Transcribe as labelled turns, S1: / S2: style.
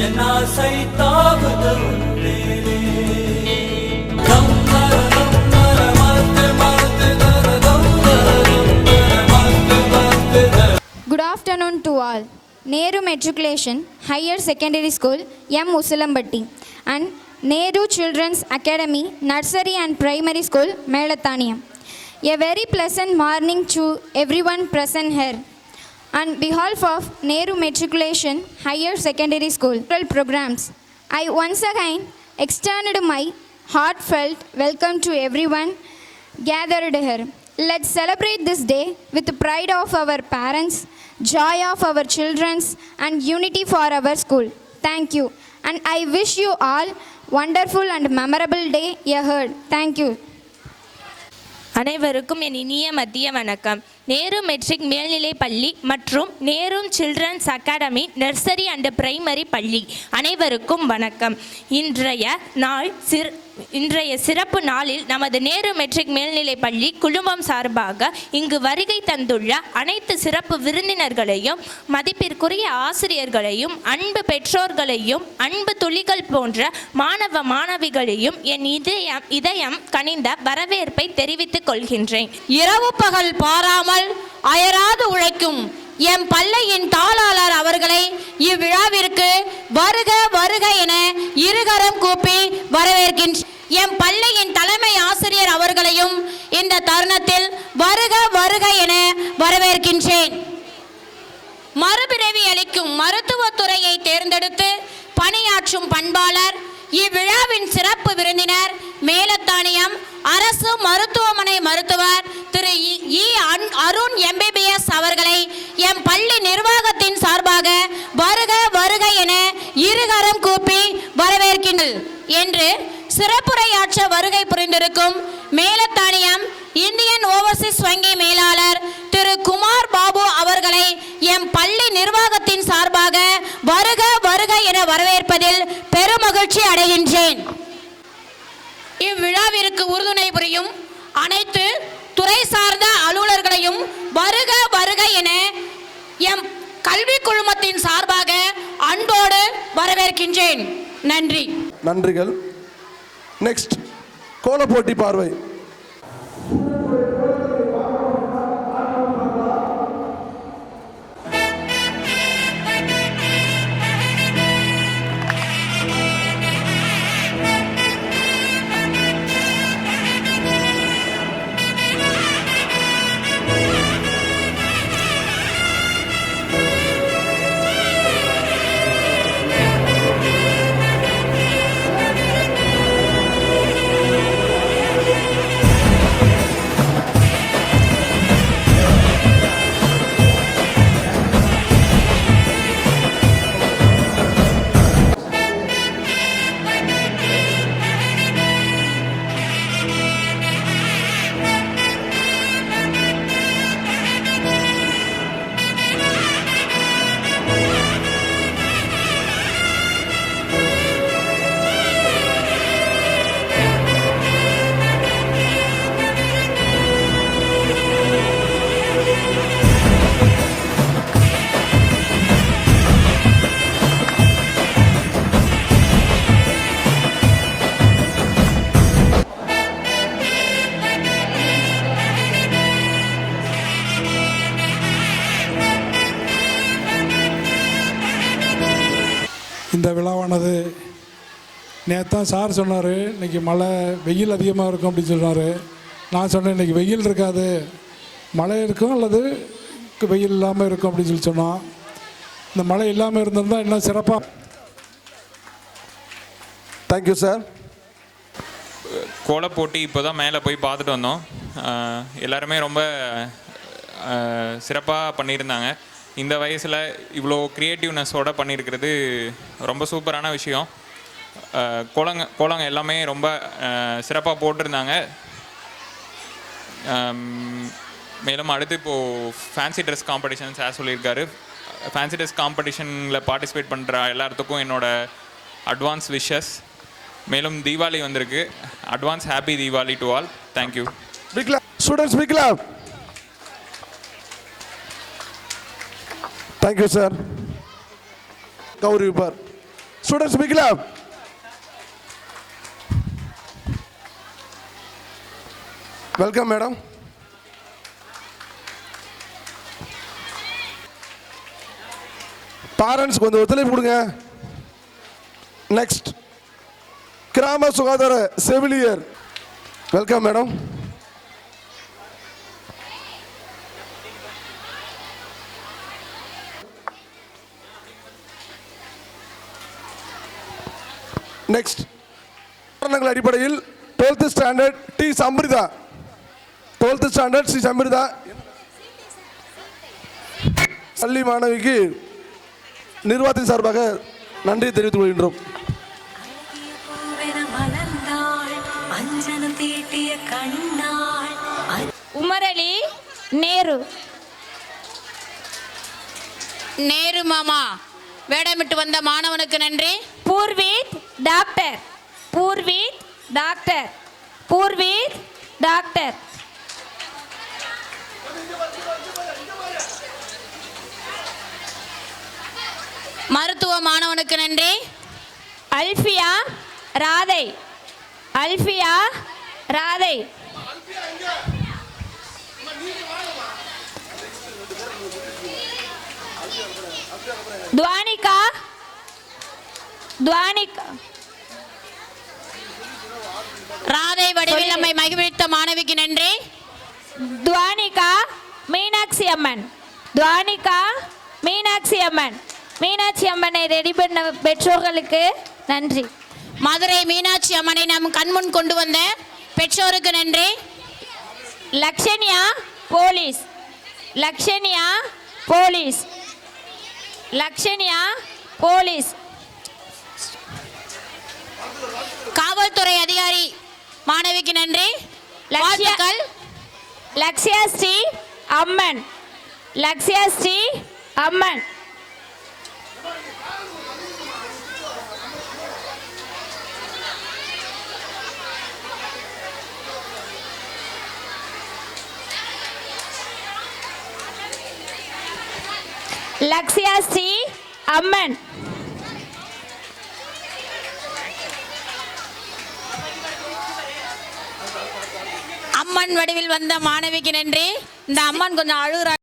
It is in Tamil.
S1: என் ஆசை தாவுது உன்மேலே.
S2: Good afternoon to all. Nehru Matriculation Higher Secondary School, M. Usilambatti, and Nehru Children's Academy Nursery and Primary School, Melathaniyam. A very pleasant morning to everyone present here. On behalf of Nehru Matriculation Higher Secondary School programs, I once again extended my heartfelt welcome to everyone gathered here. Let's celebrate this day with the pride of our parents, joy of our children, and unity for our school. Thank you. And I wish you all wonderful and memorable day ahead. Thank you.
S3: அனைவருக்கும் என் இனிய மதிய வணக்கம். நேரு மெட்ரிக் மேல்நிலை பள்ளி மற்றும் Nehru children's academy nursery and primary பள்ளி அனைவருக்கும் வணக்கம். இன்றைய சிறப்பு நாளில் நமது நேரு மெட்ரிக் மேல்நிலை பள்ளி குழுமம் சார்பாக இங்கு வருகை தந்துள்ள அனைத்து சிறப்பு விருந்தினர்களையும், மதிப்பிற்குரிய ஆசிரியர்களையும், அன்பு பெற்றோர்களையும், அன்பு துளிகள் போன்ற மாணவ மாணவிகளையும் என் இதயம் கனிந்த வரவேற்பை தெரிவித்துக் கொள்கின்றேன்.
S4: இரவு பகல் பாராமல் அயராது உழைக்கும் எம் பள்ளியின் தாளாளர் அவர்களை இவ்விழாவிற்கு வருக வருக என இருகரம் கூப்பி வரவேற்கின்றேன். எம் பள்ளியின் தலைமை ஆசிரியர் அவர்களையும் இந்த தருணத்தில் வருக வருக என வரவேற்கின்றேன். மறுபிறவி அளிக்கும் மருத்துவத்துறையை தேர்ந்தெடுத்து பணியாற்றும் பண்பாளர், இவ்விழாவின் சிறப்பு விருந்தினர், மேலத்தானியம் அரசு மருத்துவமனை மருத்துவர் திரு இ. அருண் MBBS அவர்களை எம் பள்ளி நிர்வாகத்தின் சார்பாக வருக வருக என இருகரம் கூப்பி வரவேற்கின்றனர் என்று சிறப்புரையாற்ற வருகை புரிந்திருக்கும் மேலத்தானியம் இந்தியன் ஓவர்சீஸ் வங்கி மேலாளர் திரு குமார் பாபு அவர்களை எம் பள்ளி நிர்வாகத்தின் சார்பாக வருக வருக என வரவேற்பதில் பெருமகிழ்ச்சி அடைகின்றேன். இவ்விழாவிற்கு உறுதுணை புரியும் அனைத்து துறை சார்ந்த அலுவலர்களையும் வருக வருக என எம் கல்வி குழுமத்தின் சார்பாக அன்போடு வரவேற்கின்றேன். நன்றி.
S5: நன்றிகள். நெக்ஸ்ட் கோலப்போட்டி பார்வை. இந்த விழாவானது நேற்று சார் சொன்னார், இன்றைக்கி மழை வெயில் அதிகமாக இருக்கும் அப்படின்னு சொன்னார். நான் சொன்னேன் இன்றைக்கி வெயில் இருக்காது, மழை இருக்கும் அல்லது வெயில் இல்லாமல் இருக்கும் அப்படின்னு சொன்னான். இந்த மழை இல்லாமல் இருந்திருந்தால் இன்னும் சிறப்பாக. Thank you sir.
S6: கோலப்போட்டி இப்போ தான் மேலே போய் பார்த்துட்டு வந்தோம். எல்லாருமே ரொம்ப சிறப்பாக பண்ணியிருந்தாங்க. இந்த வயசில் இவ்வளோ க்ரியேட்டிவ்னஸோடு பண்ணியிருக்கிறது ரொம்ப சூப்பரான விஷயம். கோலங்க எல்லாமே ரொம்ப சிறப்பாக போட்டிருந்தாங்க. மேலும் அடுத்து இப்போது ஃபேன்சி ட்ரெஸ் காம்படிஷன் சார் சொல்லியிருக்காரு. ஃபேன்சி ட்ரெஸ் காம்படிஷனில் பார்ட்டிசிபேட் பண்ணுற எல்லாத்துக்கும் என்னோடய அட்வான்ஸ் விஷஸ். மேலும் தீபாவளி வந்திருக்கு. Advance happy Deepavali to all. Thank you.
S5: Big clap students, big clap. Thank you sir. கௌரவிப்பார்
S7: Students, big clap. Welcome, madam. Parents, கொஞ்சம் ஒத்துழைப்பு கொடுங்க. Next, கிராம சுகாதார செவிலியர். Welcome, madam. Next, காரணங்கள் அடிப்படையில் 12th standard D Samritha. 12th standard C Samritha பள்ளி மாணவிக்கு நிர்வாகத்தின் சார்பாக நன்றி தெரிவித்துக் கொள்கின்றோம்.
S3: உமரலி நேரு.
S4: நேரு மாமா வேடமிட்டு வந்த மாணவனுக்கு நன்றி.
S3: பூர்வீத் டாக்டர். பூர்வீத் டாக்டர். பூர்வீத் டாக்டர்.
S4: மருத்துவ மாணவனுக்கு நன்றி.
S3: அல்ஃபியா ராதை. அல்ஃபியா ராதை. துவானிகா. துவானிகா.
S4: ராதை வடிவில் நம்மை மகிழ்வித்த மாணவிக்கு நன்றி.
S3: துவானிகா மீனாட்சி அம்மன். துவானிகா மீனாட்சி அம்மன். மீனாட்சி அம்மனை ரெடி பண்ண பெற்றோர்களுக்கு நன்றி.
S4: மதுரை மீனாட்சி அம்மனை நம் கண்முன் கொண்டு வந்த பெற்றோருக்கு நன்றி.
S3: Lakshanya police. Lakshanya police. Lakshanya police.
S4: காவல்துறை அதிகாரி மாணவிக்கு நன்றி.
S3: வாழ்த்துக்கள். லக்ஷ்யா ஸ்ரீ அம்மன். லக்ஷ்யா ஸ்ரீ அம்மன். லக்ஷ்யா ஸ்ரீ அம்மன்.
S4: அம்மன் வடிவில் வந்த மாணவிக்கு நன்றி. இந்த அம்மன் கொஞ்சம் அழுகுற